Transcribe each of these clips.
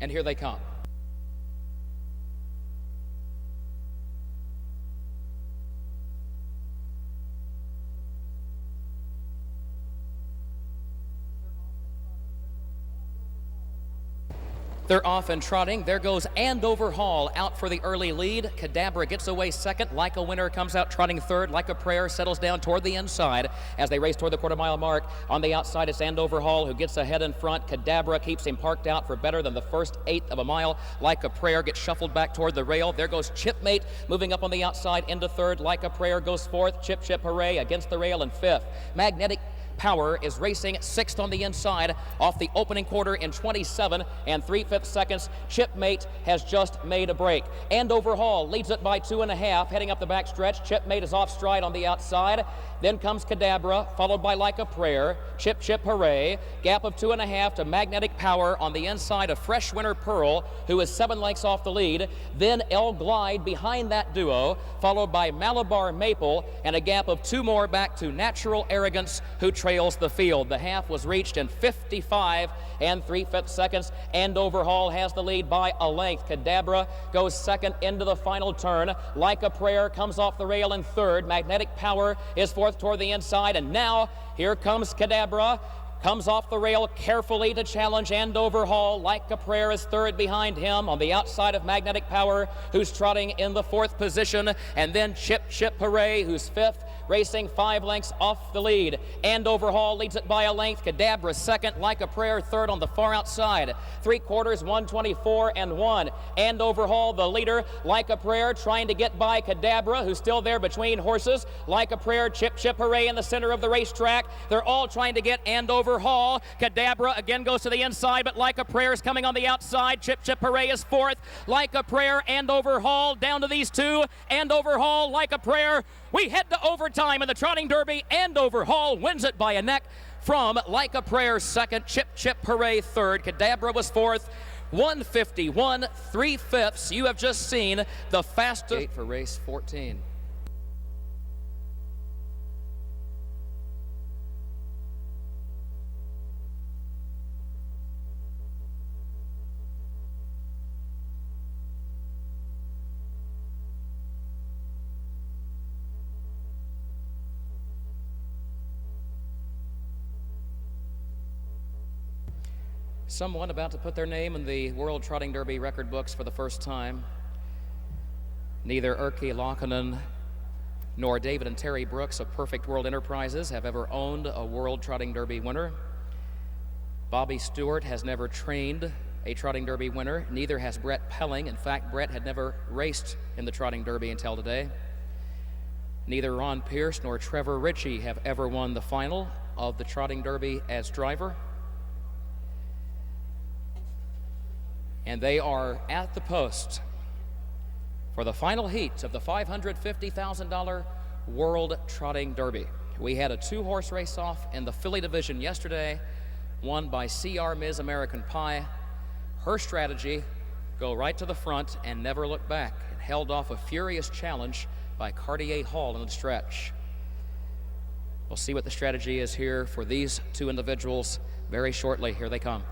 And here they come. They're off and trotting. There goes Andover Hall out for the early lead. Cadabra gets away second. Like a Winner comes out trotting third. Like a Prayer settles down toward the inside as they race toward the quarter-mile mark. On the outside, it's Andover Hall who gets ahead in front. Cadabra keeps him parked out for better than the first eighth of a mile. Like a Prayer gets shuffled back toward the rail. There goes Chipmate moving up on the outside into third. Like a Prayer goes fourth. Chip Chip Hooray against the rail in fifth. Magnetic Power is racing sixth on the inside off the opening quarter in 27 and 3/5 seconds. Chipmate has just made a break. Andover Hall leads it by 2.5, heading up the back stretch. Chipmate is off stride on the outside. Then comes Cadabra, followed by Like a Prayer. Chip Chip Hooray. Gap of 2.5 to Magnetic Power on the inside of Fresh Winter Pearl, who is 7 lengths off the lead. Then El Glide behind that duo, followed by Malabar Maple, and a gap of 2 more back to Natural Arrogance, who trails the field. The half was reached in 55 and 3/5 seconds. Andover Hall has the lead by a length. Cadabra goes second into the final turn. Like a Prayer comes off the rail in third. Magnetic Power is fourth toward the inside, and now here comes Cadabra. Comes off the rail carefully to challenge Andover Hall. Like a Prayer is third behind him on the outside of Magnetic Power, who's trotting in the fourth position, and then Chip Chip Hooray, who's fifth, racing 5 lengths off the lead. Andover Hall leads it by a length. Cadabra second. Like a Prayer third on the far outside. 3/4, 124 and 1. Andover Hall the leader. Like a Prayer trying to get by Cadabra, who's still there between horses. Like a Prayer, Chip Chip Hooray in the center of the racetrack. They're all trying to get Andover Hall. Cadabra again goes to the inside, but Like a Prayer is coming on the outside. Chip Chip Hooray is fourth. Like a Prayer, Andover Hall down to these two. Andover Hall, Like a Prayer. We head to overtime in the Trotting Derby. Andover Hall wins it by a neck from Like a Prayer second. Chip Chip Hooray third. Cadabra was fourth. 151 3/5. You have just seen the fastest for race 14. Someone about to put their name in the World Trotting Derby record books for the first time. Neither Erkki Laakkonen nor David and Terry Brooks of Perfect World Enterprises have ever owned a World Trotting Derby winner. Bobby Stewart has never trained a Trotting Derby winner. Neither has Brett Pelling. In fact, Brett had never raced in the Trotting Derby until today. Neither Ron Pierce nor Trevor Ritchie have ever won the final of the Trotting Derby as driver. And they are at the post for the final heat of the $550,000 World Trotting Derby. We had a 2-horse race-off in the filly division yesterday, won by C.R. Ms. American Pie. Her strategy, go right to the front and never look back. It held off a furious challenge by Cartier Hall in the stretch. We'll see what the strategy is here for these two individuals very shortly. Here they come.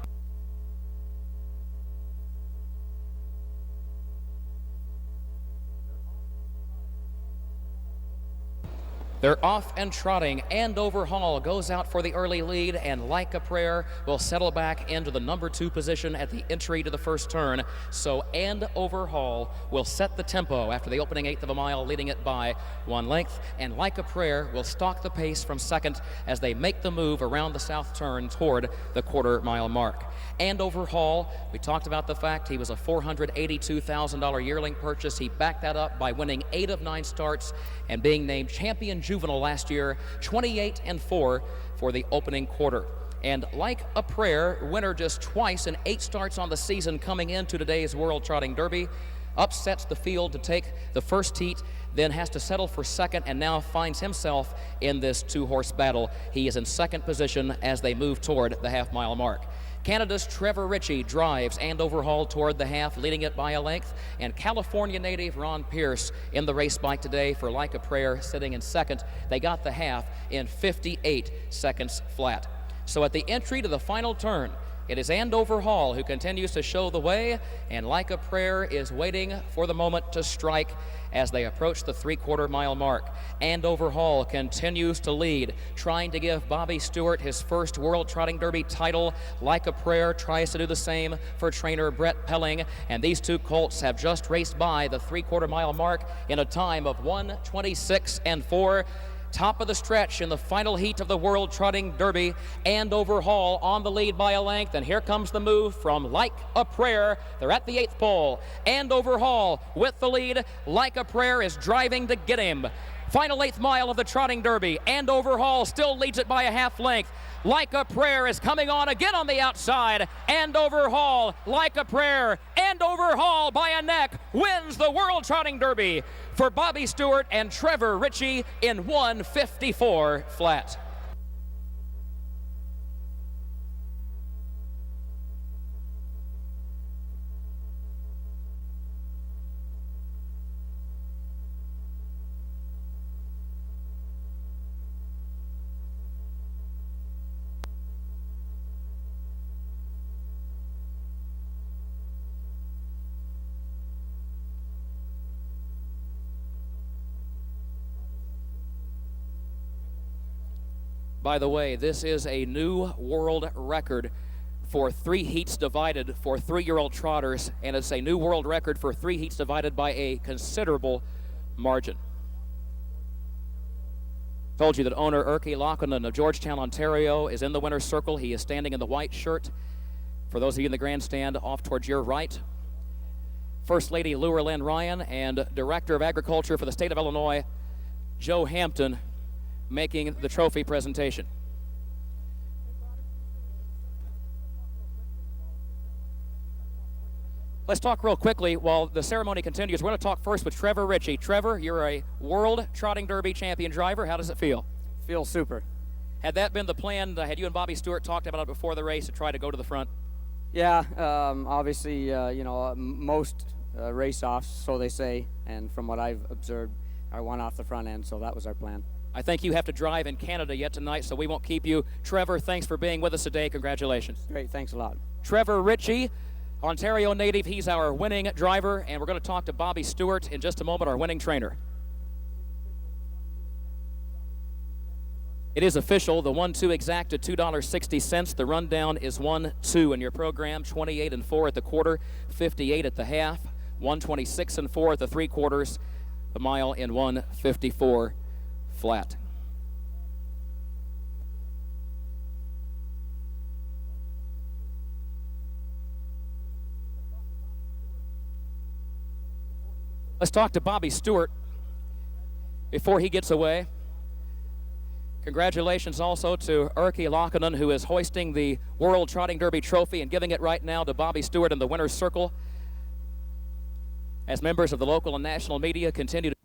They're off and trotting. Andover Hall goes out for the early lead, and Like a Prayer will settle back into the number 2 position at the entry to the first turn. So Andover Hall will set the tempo after the opening eighth of a mile, leading it by 1 length, and Like a Prayer will stalk the pace from second as they make the move around the south turn toward the quarter-mile mark. Andover Hall, we talked about the fact he was a $482,000 yearling purchase. He backed that up by winning 8 of 9 starts and being named champion juvenile last year, 28-4 for the opening quarter. And Like a Prayer, winner just twice in 8 starts on the season coming into today's World Trotting Derby, upsets the field to take the first heat, then has to settle for second, and now finds himself in this 2-horse battle. He is in second position as they move toward the half-mile mark. Canada's Trevor Ritchie drives Andover Hall toward the half, leading it by a length, and California native Ron Pierce in the race bike today for Like a Prayer, sitting in second. They got the half in 58 seconds flat. So at the entry to the final turn, It is Andover Hall who continues to show the way, and Like a Prayer is waiting for the moment to strike as they approach the three-quarter-mile mark. Andover Hall continues to lead, trying to give Bobby Stewart his first World Trotting Derby title. Like a Prayer tries to do the same for trainer Brett Pelling, and these two colts have just raced by the three-quarter-mile mark in a time of 1:26.4. Top of the stretch in the final heat of the World Trotting Derby. Andover Hall on the lead by a length, and here comes the move from Like a Prayer. They're at the 8th pole. Andover Hall with the lead. Like a Prayer is driving to get him. Final 8th mile of the Trotting Derby. Andover Hall still leads it by a half length. Like a Prayer is coming on again on the outside. Andover Hall, Like a Prayer. Andover Hall by a neck wins the World Trotting Derby for Bobby Stewart and Trevor Ritchie in 1:54 flat. By the way, this is a new world record for 3 heats divided for 3-year-old trotters, and it's a new world record for 3 heats divided by a considerable margin. Told you that owner Erky Lockenden of Georgetown, Ontario is in the winner's circle. He is standing in the white shirt. For those of you in the grandstand, off towards your right. First Lady Lura Lynn Ryan and Director of Agriculture for the state of Illinois, Joe Hampton, making the trophy presentation. Let's talk real quickly while the ceremony continues. We're going to talk first with Trevor Ritchie. Trevor, you're a World Trotting Derby champion driver. How does it feel? Feels super. Had that been the plan? Had you and Bobby Stewart talked about it before the race to try to go to the front? Yeah, obviously, most race-offs, so they say, and from what I've observed, are one off the front end, so that was our plan. I think you have to drive in Canada yet tonight, so we won't keep you. Trevor, thanks for being with us today. Congratulations. Great, thanks a lot. Trevor Ritchie, Ontario native. He's our winning driver, and we're going to talk to Bobby Stewart in just a moment, our winning trainer. It is official. The 1-2 exact at $2.60. The rundown is 1-2 in your program. 28-4 at the quarter, 58 at the half, 126-4 at the 3/4, a mile in 1:54 flat. Let's talk to Bobby Stewart before he gets away. Congratulations also to Erky Lockenden, who is hoisting the World Trotting Derby trophy and giving it right now to Bobby Stewart in the winner's circle. As members of the local and national media continue to